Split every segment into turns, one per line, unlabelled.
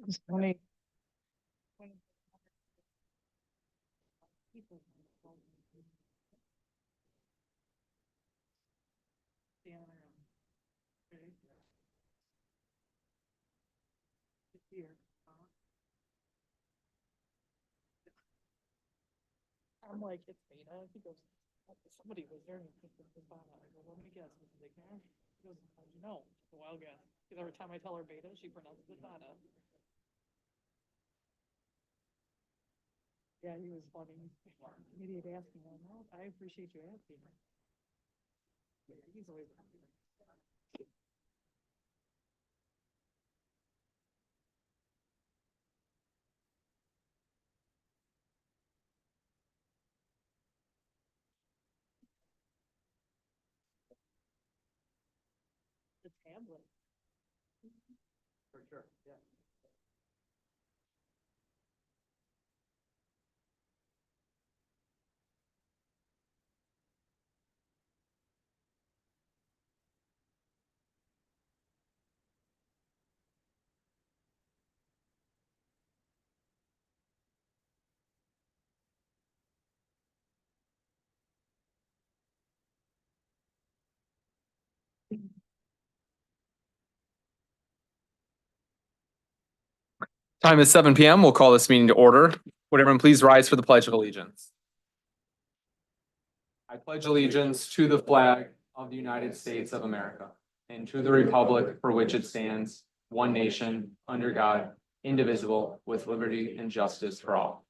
It's funny. I'm like, it's beta. He goes, somebody was there and picked up the bottle. I go, let me guess, was it Ignore? He goes, no, it's a wild guess. Because every time I tell her beta, she pronounces it beta. Yeah, he was funny. Maybe he'd ask me, no, I appreciate you asking. He's always. The tablet.
For sure, yeah.
Time is 7 p.m. We'll call this meeting to order. Would everyone please rise for the Pledge of Allegiance? I pledge allegiance to the flag of the United States of America and to the republic for which it stands, one nation, under God, indivisible, with liberty and justice for all.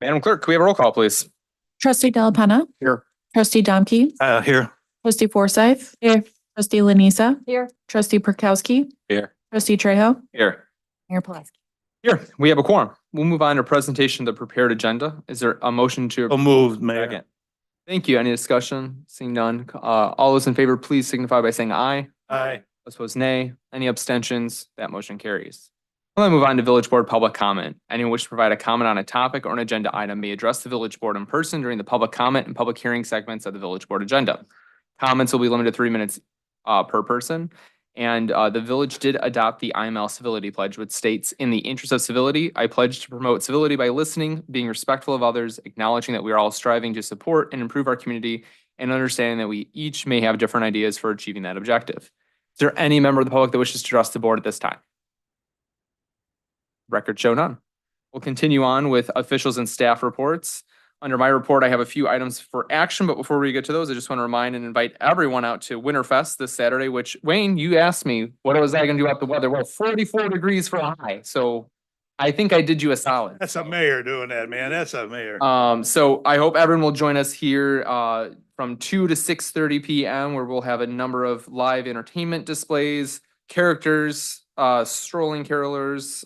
Madam Clerk, can we have a roll call, please?
Trustee Delapenna.
Here.
Trustee Domke.
Here.
Trustee Forsythe. Here. Trustee Lanisa.
Here.
Trustee Perkowski.
Here.
Trustee Trejo.
Here.
Mayor Pulaski.
Here, we have a quorum. We'll move on to presentation of the prepared agenda. Is there a motion to?
So moved, Mayor.
Second. Thank you. Any discussion? Seeing none. All those in favor, please signify by saying aye.
Aye.
Opposed, nay. Any abstentions? That motion carries. We'll move on to village board public comment. Anyone wish to provide a comment on a topic or an agenda item may address the village board in person during the public comment and public hearing segments of the village board agenda. Comments will be limited to 3 minutes per person. And the village did adopt the IML Civility Pledge, which states, in the interest of civility, I pledge to promote civility by listening, being respectful of others, acknowledging that we are all striving to support and improve our community, and understanding that we each may have different ideas for achieving that objective. Is there any member of the public that wishes to address the board at this time? Record show none. We'll continue on with officials and staff reports. Under my report, I have a few items for action, but before we get to those, I just want to remind and invite everyone out to Winterfest this Saturday, which, Wayne, you asked me, what was I going to do about the weather? Well, 44 degrees for a high, so I think I did you a solid.
That's a mayor doing that, man. That's a mayor.
So I hope everyone will join us here from 2 to 6:30 p.m. where we'll have a number of live entertainment displays, characters, strolling carolers,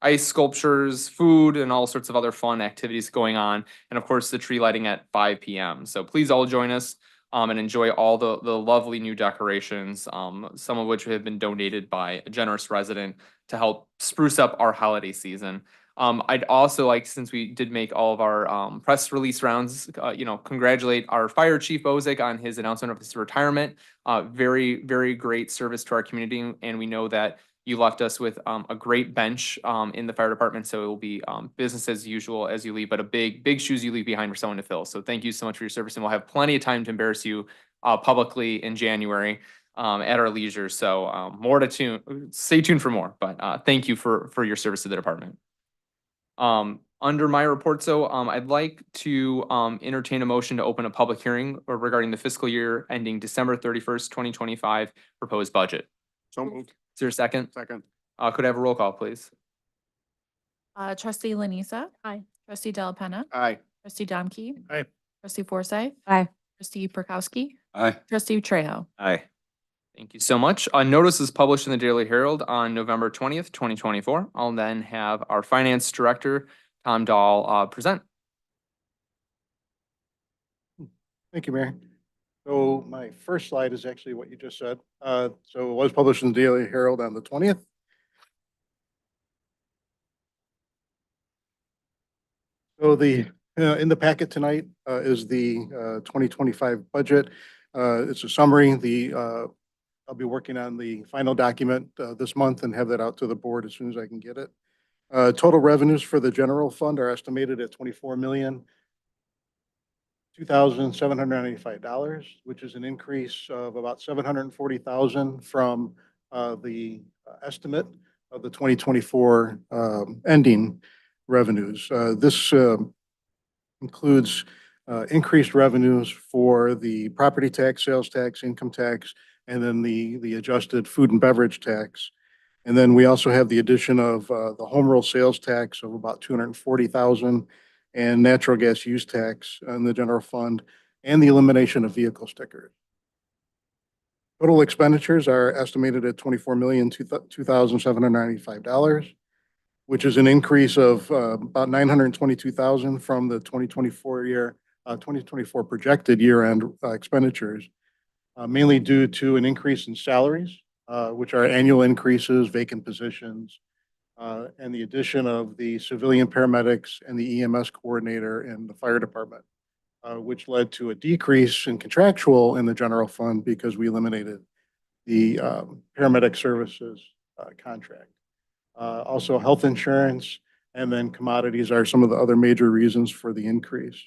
ice sculptures, food, and all sorts of other fun activities going on. And of course, the tree lighting at 5 p.m. So please all join us and enjoy all the lovely new decorations, some of which have been donated by a generous resident to help spruce up our holiday season. I'd also like, since we did make all of our press release rounds, congratulate our fire chief Bozick on his announcement of his retirement. Very, very great service to our community, and we know that you left us with a great bench in the fire department, so it will be business as usual as you leave, but a big shoes you leave behind for someone to fill. So thank you so much for your service, and we'll have plenty of time to embarrass you publicly in January at our leisure. So more to stay tuned for more, but thank you for your service to the department. Under my report, so I'd like to entertain a motion to open a public hearing regarding the fiscal year ending December 31st, 2025 proposed budget.
So moved.
Is there a second?
Second.
Could I have a roll call, please?
Trustee Lanisa. Aye. Trustee Delapenna.
Aye.
Trustee Domke.
Aye.
Trustee Forsythe.
Aye.
Trustee Perkowski.
Aye.
Trustee Trejo.
Aye.
Thank you so much. A notice is published in the Daily Herald on November 20th, 2024. I'll then have our finance director, Tom Dahl, present.
Thank you, Mayor. So my first slide is actually what you just said. So it was published in the Daily Herald on the 20th. So in the packet tonight is the 2025 budget. It's a summary. I'll be working on the final document this month and have that out to the board as soon as I can get it. Total revenues for the general fund are estimated at $24,002,795, which is an increase of about $740,000 from the estimate of the 2024 ending revenues. This includes increased revenues for the property tax, sales tax, income tax, and then the adjusted food and beverage tax. And then we also have the addition of the home rule sales tax of about 240,000 and natural gas use tax in the general fund and the elimination of vehicle stickers. Total expenditures are estimated at $24,002,795, which is an increase of about 922,000 from the 2024 projected year-end expenditures, mainly due to an increase in salaries, which are annual increases, vacant positions, and the addition of the civilian paramedics and the EMS coordinator in the fire department, which led to a decrease in contractual in the general fund because we eliminated the paramedic services contract. Also health insurance and then commodities are some of the other major reasons for the increase.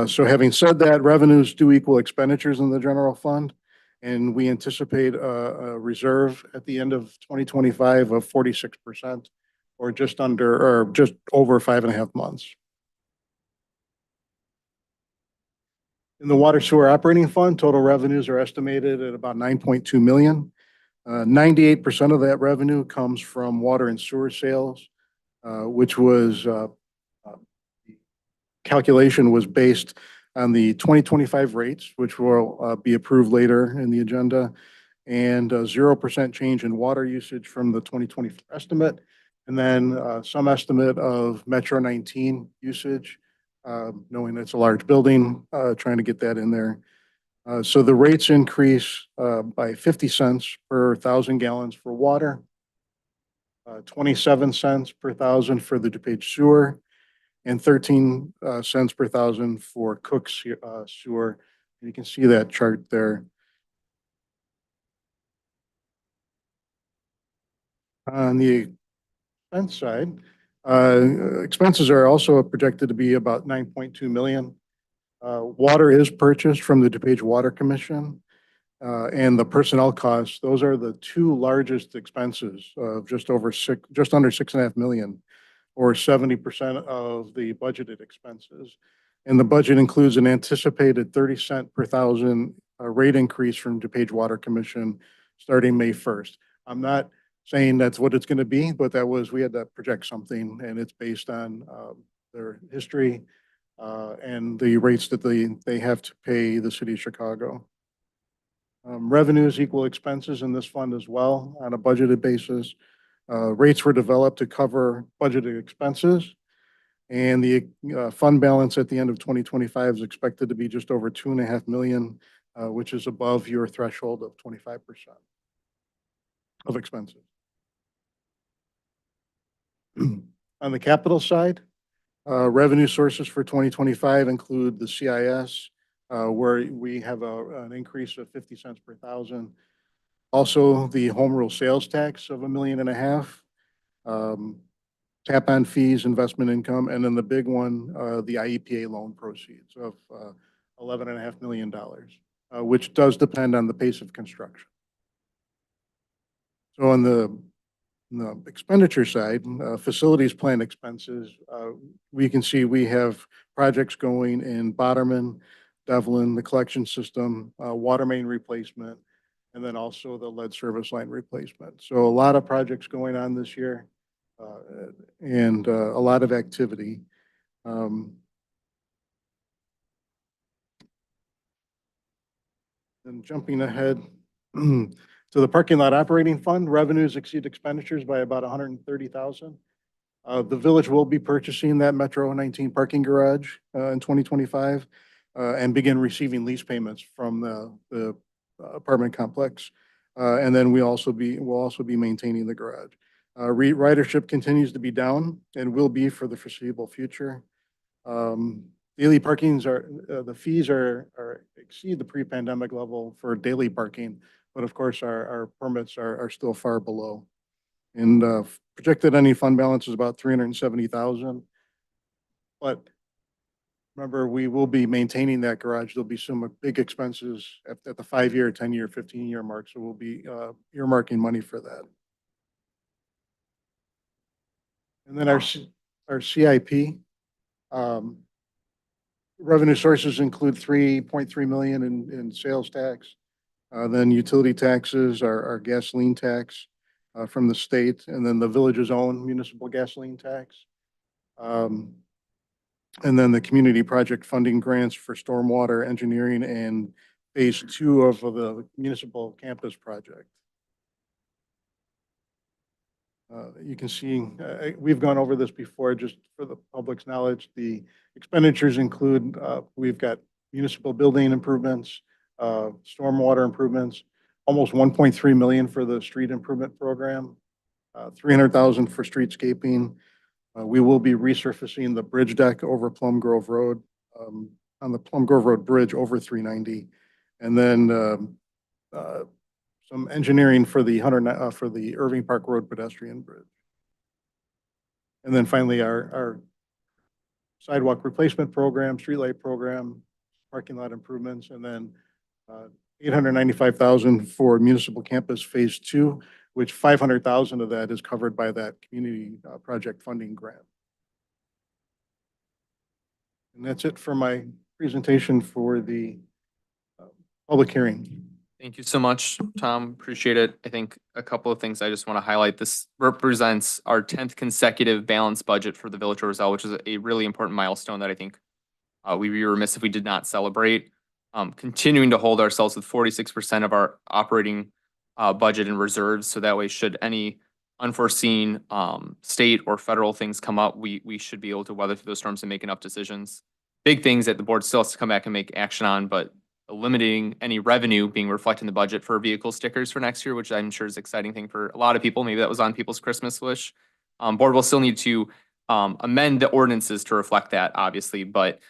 So having said that, revenues do equal expenditures in the general fund, and we anticipate a reserve at the end of 2025 of 46%, or just over 5.5 months. In the water sewer operating fund, total revenues are estimated at about 9.2 million. 98% of that revenue comes from water and sewer sales, which was calculation was based on the 2025 rates, which will be approved later in the agenda, and 0% change in water usage from the 2024 estimate, and then some estimate of Metro 19 usage, knowing it's a large building, trying to get that in there. So the rates increase by 50 cents per 1,000 gallons for water, 27 cents per 1,000 for the DuPage sewer, and 13 cents per 1,000 for Cook's sewer. You can see that chart there. On the expense side, expenses are also projected to be about 9.2 million. Water is purchased from the DuPage Water Commission, and the personnel costs, those are the two largest expenses of just under 6.5 million, or 70% of the budgeted expenses. And the budget includes an anticipated 30 cent per 1,000 rate increase from DuPage Water Commission starting May 1st. I'm not saying that's what it's going to be, but we had to project something, and it's based on their history and the rates that they have to pay the city of Chicago. Revenues equal expenses in this fund as well on a budgeted basis. Rates were developed to cover budgeted expenses, and the fund balance at the end of 2025 is expected to be just over 2.5 million, which is above your threshold of 25% of expenses. On the capital side, revenue sources for 2025 include the CIS, where we have an increase of 50 cents per 1,000. Also, the home rule sales tax of $1.5 million, tap-on fees, investment income, and then the big one, the IEPA loan proceeds of $11.5 million, which does depend on the pace of construction. So on the expenditure side, facilities plan expenses, we can see we have projects going in Boterman, Devlin, the collection system, water main replacement, and then also the lead service line replacement. So a lot of projects going on this year, and a lot of activity. And jumping ahead to the parking lot operating fund, revenues exceed expenditures by about 130,000. The village will be purchasing that Metro 19 parking garage in 2025. and begin receiving lease payments from the apartment complex. And then we'll also be maintaining the garage. Ridership continues to be down and will be for the foreseeable future. Daily parkings the fees exceed the pre-pandemic level for daily parking, but of course, our permits are still far below. And projected ending fund balance is about 370,000. But remember, we will be maintaining that garage. There'll be some big expenses at the 5-year, 10-year, 15-year mark, so we'll be earmarking money for that. And then our CIP, revenue sources include 3.3 million in sales tax, then utility taxes, our gasoline tax from the state, and then the village's own municipal gasoline tax. And then the community project funding grants for stormwater engineering and phase 2 of the municipal campus project. You can see, we've gone over this before, just for the public's knowledge. The expenditures include, we've got municipal building improvements, stormwater improvements, almost 1.3 million for the street improvement program, 300,000 for streetscaping. We will be resurfacing the bridge deck over Plum Grove Road, on the Plum Grove Road Bridge over 390. And then some engineering for the Irving Park Road pedestrian bridge. And then finally, our sidewalk replacement program, streetlight program, parking lot improvements, and then 895,000 for municipal campus phase 2, which 500,000 of that is covered by that community project funding grant. And that's it for my presentation for the public hearing.
Thank you so much, Tom. Appreciate it. I think a couple of things I just want to highlight. This represents our 10th consecutive balanced budget for the Village of Roselle, which is a really important milestone that I think we'd be remiss if we did not celebrate. Continuing to hold ourselves with 46% of our operating budget and reserves, so that way, should any unforeseen state or federal things come up, we should be able to weather through those storms and make enough decisions. Big things that the board still has to come back and make action on, but limiting any revenue being reflected in the budget for vehicle stickers for next year, which I'm sure is an exciting thing for a lot of people. Maybe that was on people's Christmas wish. Board will still need to amend the ordinances to reflect that, obviously, but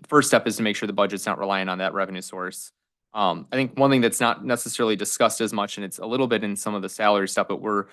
first step is to make sure the budget's not relying on that revenue source. I think one thing that's not necessarily discussed as much, and it's a little bit in some of the salary stuff, but we're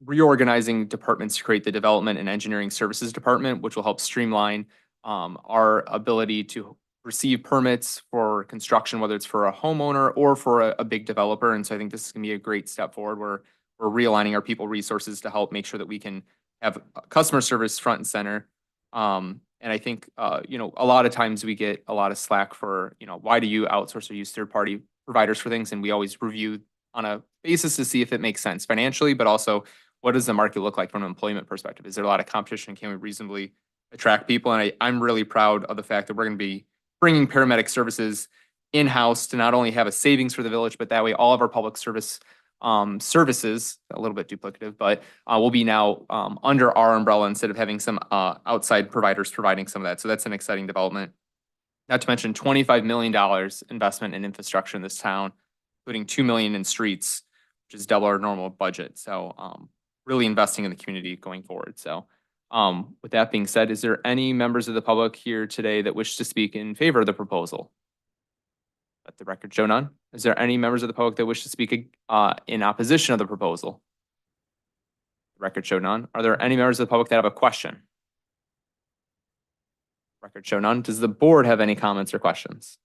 reorganizing departments to create the Development and Engineering Services Department, which will help streamline our ability to receive permits for construction, whether it's for a homeowner or for a big developer. And so I think this is gonna be a great step forward where we're realigning our people resources to help make sure that we can have customer service front and center. And I think, you know, a lot of times we get a lot of slack for, you know, why do you outsource or use third-party providers for things? And we always review on a basis to see if it makes sense financially, but also what does the market look like from an employment perspective? Is there a lot of competition? Can we reasonably attract people? And I'm really proud of the fact that we're going to be bringing paramedic services in-house to not only have a savings for the village, but that way all of our public service services, a little bit duplicative, but will be now under our umbrella instead of having some outside providers providing some of that. So that's an exciting development. Not to mention $25 million investment in infrastructure in this town, including $2 million in streets, which is double our normal budget. So really investing in the community going forward. So with that being said, is there any members of the public here today that wish to speak in favor of the proposal? Let the record show none. Is there any members of the public that wish to speak in opposition of the proposal? Record show none. Are there any members of the public that have a question? Record show none. Does the board have any comments or questions?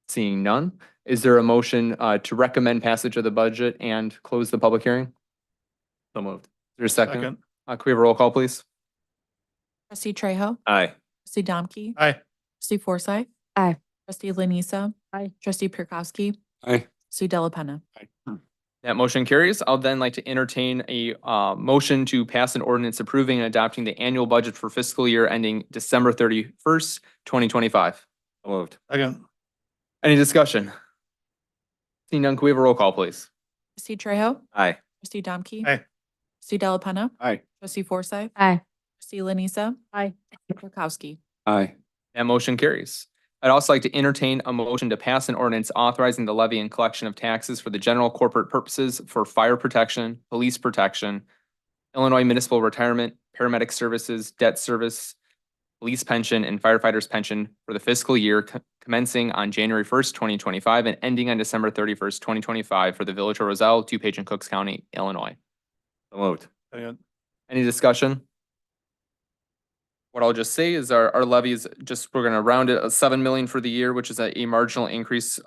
Seeing none, is there a motion to recommend passage of the budget and close the public hearing? So moved. Is there a second? Can we have a roll call, please?
Trustee Trejo.
Aye.
Trustee Domke.
Aye.
Trustee Forsythe.
Aye.
Trustee Lanisa.
Aye.
Trustee Pierkowski.
Aye.
Trustee Delapenna.
That motion carries. I'll then like to entertain a motion to pass an ordinance approving and adopting the annual budget for fiscal year ending December 31st, 2025. So moved.
Second.
Any discussion? Seeing none, can we have a roll call, please?
Trustee Trejo.
Aye.
Trustee Domke.
Aye.
Trustee Delapenna.
Aye.
Trustee Forsythe.
Aye.
Trustee Lanisa. Aye. Kirkowski.
Aye.
That motion carries. I'd also like to entertain a motion to pass an ordinance authorizing the levy and collection of taxes for the general corporate purposes for fire protection, police protection, Illinois municipal retirement, paramedic services, debt service, police pension, and firefighters pension for the fiscal year commencing on January 1st, 2025 and ending on December 31st, 2025 for the Village of Roselle, DuPage, and Cooks County, Illinois.
So moved.
Second.
Any discussion? What I'll just say is our levy is just, we're gonna round it 7 million for the year, which is a marginal increase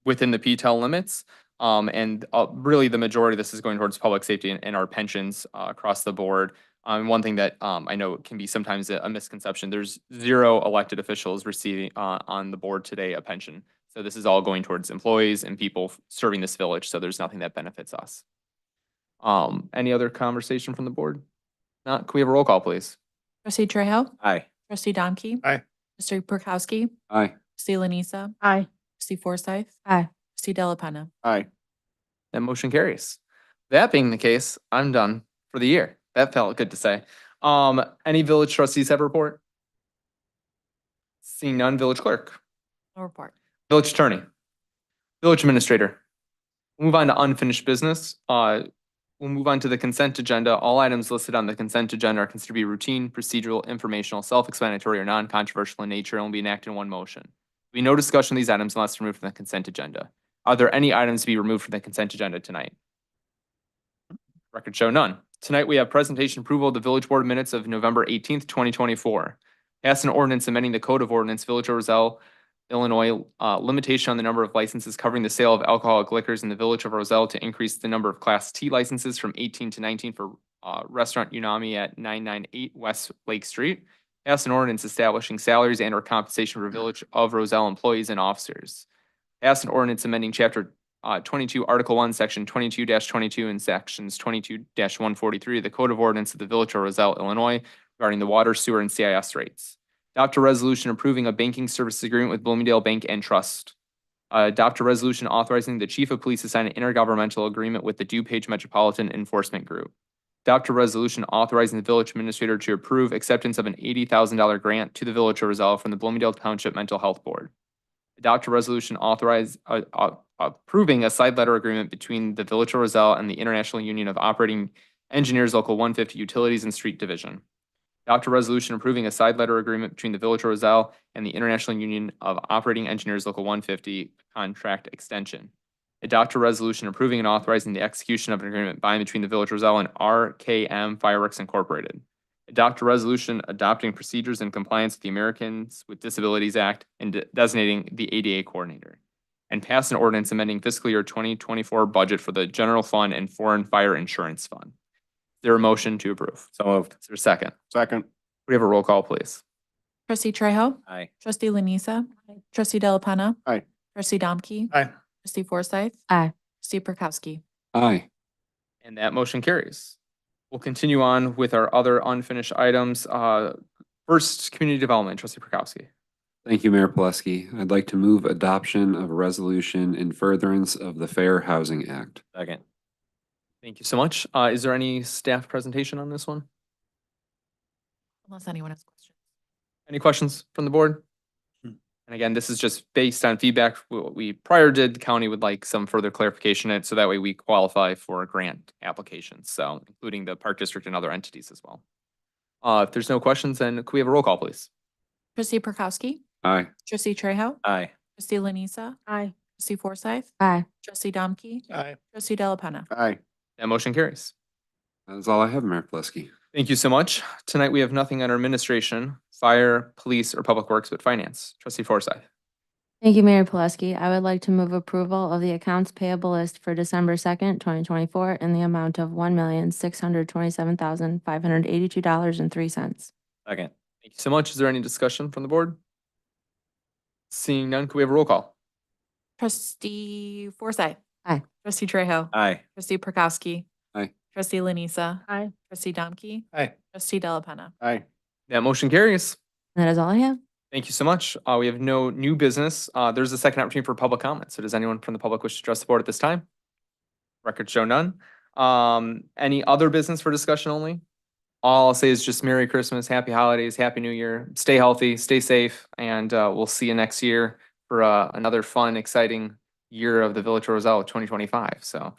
within the PTEL limits. And really the majority of this is going towards public safety and our pensions across the board. One thing that I know can be sometimes a misconception, there's 0 elected officials receiving on the board today a pension. So this is all going towards employees and people serving this village, so there's nothing that benefits us. Any other conversation from the board? Not, can we have a roll call, please?
Trustee Trejo.
Aye.
Trustee Domke.
Aye.
Trustee Kirkowski.
Aye.
Trustee Lanisa.
Aye.
Trustee Forsythe. Aye. Trustee Delapenna.
Aye.
That motion carries. That being the case, I'm done for the year. That felt good to say. Any village trustees have a report? Seeing none, village clerk,
No report.
village attorney, village administrator. We'll move on to unfinished business. We'll move on to the consent agenda. All items listed on the consent agenda are considered to be routine, procedural, informational, self-explanatory, or non-controversial in nature and will be enacted in one motion. There'll be no discussion of these items unless removed from the consent agenda. Are there any items to be removed from the consent agenda tonight? Record show none. Tonight, we have presentation approval of the village board minutes of November 18th, 2024. Pass an ordinance amending the code of ordinance, Village of Roselle, Illinois, limitation on the number of licenses covering the sale of alcoholic liquors in the Village of Roselle to increase the number of Class T licenses from 18 to 19 for Restaurant Unami at 998 West Lake Street. Pass an ordinance establishing salaries and or compensation for Village of Roselle employees and officers. Pass an ordinance amending Chapter 22, Article 1, Section 22-22 and Sections 22-143 of the Code of Ordinance of the Village of Roselle, Illinois regarding the water, sewer, and CIS rates. Adopt a resolution approving a banking services agreement with Bloomingdale Bank and Trust. Adopt a resolution authorizing the chief of police to sign an intergovernmental agreement with the DuPage Metropolitan Enforcement Group. Adopt a resolution authorizing the village administrator to approve acceptance of an $80,000 grant to the Village of Roselle from the Bloomingdale Township Mental Health Board. Adopt a resolution approving a side letter agreement between the Village of Roselle and the International Union of Operating Engineers Local 150 Utilities and Street Division. Adopt a resolution approving a side letter agreement between the Village of Roselle and the International Union of Operating Engineers Local 150 contract extension. Adopt a resolution approving and authorizing the execution of an agreement by and between the Village of Roselle and RKM Fireworks Incorporated. Adopt a resolution adopting procedures in compliance with the Americans with Disabilities Act and designating the ADA coordinator. And pass an ordinance amending fiscal year 2024 budget for the general fund and foreign fire insurance fund. Is there a motion to approve?
So moved.
Is there a second?
Second.
We have a roll call, please.
Trustee Trejo.
Aye.
Trustee Lanisa. Trustee Delapenna.
Aye.
Trustee Domke.
Aye.
Trustee Forsythe. Aye. Trustee Kirkowski.
Aye.
And that motion carries. We'll continue on with our other unfinished items. First, community development, Trustee Prokowski.
Thank you, Mayor Plesky. I'd like to move adoption of a resolution in furtherance of the Fair Housing Act.
Second.
Thank you so much. Is there any staff presentation on this one?
Unless anyone has questions.
Any questions from the board? And again, this is just based on feedback what we prior did. The county would like some further clarification in it, so that way we qualify for grant applications, so including the park district and other entities as well. If there's no questions, then could we have a roll call, please?
Trustee Prokowski.
Aye.
Trustee Trejo.
Aye.
Trustee Lanisa.
Aye.
Trustee Forsythe.
Aye.
Trustee Domke.
Aye.
Trustee Delapenna.
Aye.
That motion carries.
That's all I have, Mayor Plesky.
Thank you so much. Tonight, we have nothing under administration, fire, police, or public works, but finance. Trustee Forsythe.
Thank you, Mayor Pileski. I would like to move approval of the accounts payable list for December 2nd, 2024 in the amount of $1,627,582.03.
Second.
Thank you so much. Is there any discussion from the board? Seeing none, could we have a roll call?
Trustee Forsythe.
Aye.
Trustee Trejo.
Aye.
Trustee Prokowski.
Aye.
Trustee Lanisa.
Aye.
Trustee Domke.
Aye.
Trustee Delapenna.
Aye.
That motion carries.
That is all I have.
Thank you so much. We have no new business. There's a second opportunity for public comment. So does anyone from the public wish to address the board at this time? Record show none. Any other business for discussion only? All I'll say is just Merry Christmas, Happy Holidays, Happy New Year. Stay healthy, stay safe, and we'll see you next year for another fun, exciting year of the Village of Roselle 2025. So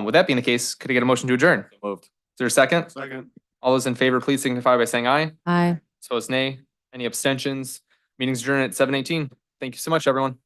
with that being the case, could I get a motion to adjourn?
Moved.
Is there a second?
Second.
All those in favor, please signify by saying aye.
Aye.
Opposed, nay. Any abstentions? Meeting's adjourned at 7:18. Thank you so much, everyone.